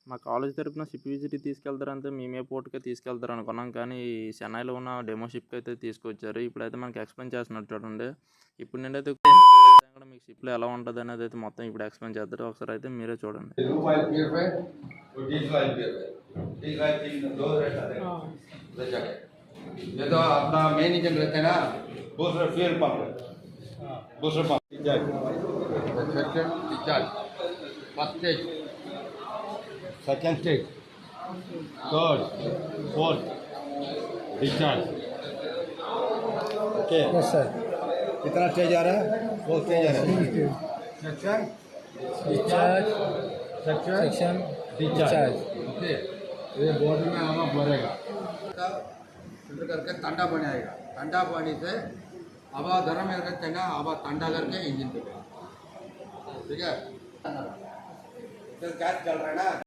మా కాలేజ్ తరపున షిప్ విజిట్‌కి తీసుకెళ్తారంటే మేమే పోర్ట్‌కే తీసుకెళ్తారనుకున్నాం. కానీ చెన్నైలో ఉన్న డెమో షిప్‌కి అయితే తీసుకొచ్చారు. ఇప్పుడైతే మనకి ఎక్స్‌ప్లెయిన్ చేస్తున్నారు చూడండి. ఇప్పుడు నేనైతే కూడా మీకు షిప్‌లో ఎలా ఉంటదనేది అయితే మొత్తం ఇప్పుడు ఎక్స్‌ప్లెయిన్ చేస్తారు. ఒకసారి అయితే మీరే చూడండి. ये तो अपना मेन इंजन रहता है ना, दूसरा फ्यूल पंप, दूसरा pump first stage, second stage, third, fourth, discharge. Okay yes sir. कितना स्टेज आ रहा है? 4 स्टेज आ रहा है। Section discharge, section discharge. Okay, ये बॉडी में हवा भरेगा, फिल्टर करके ठंडा पानी आएगा। ठंडा पानी से हवा गर्म करके ना, हवा ठंडा करके इंजन पे, ठीक है। गैस चल रहा है ना।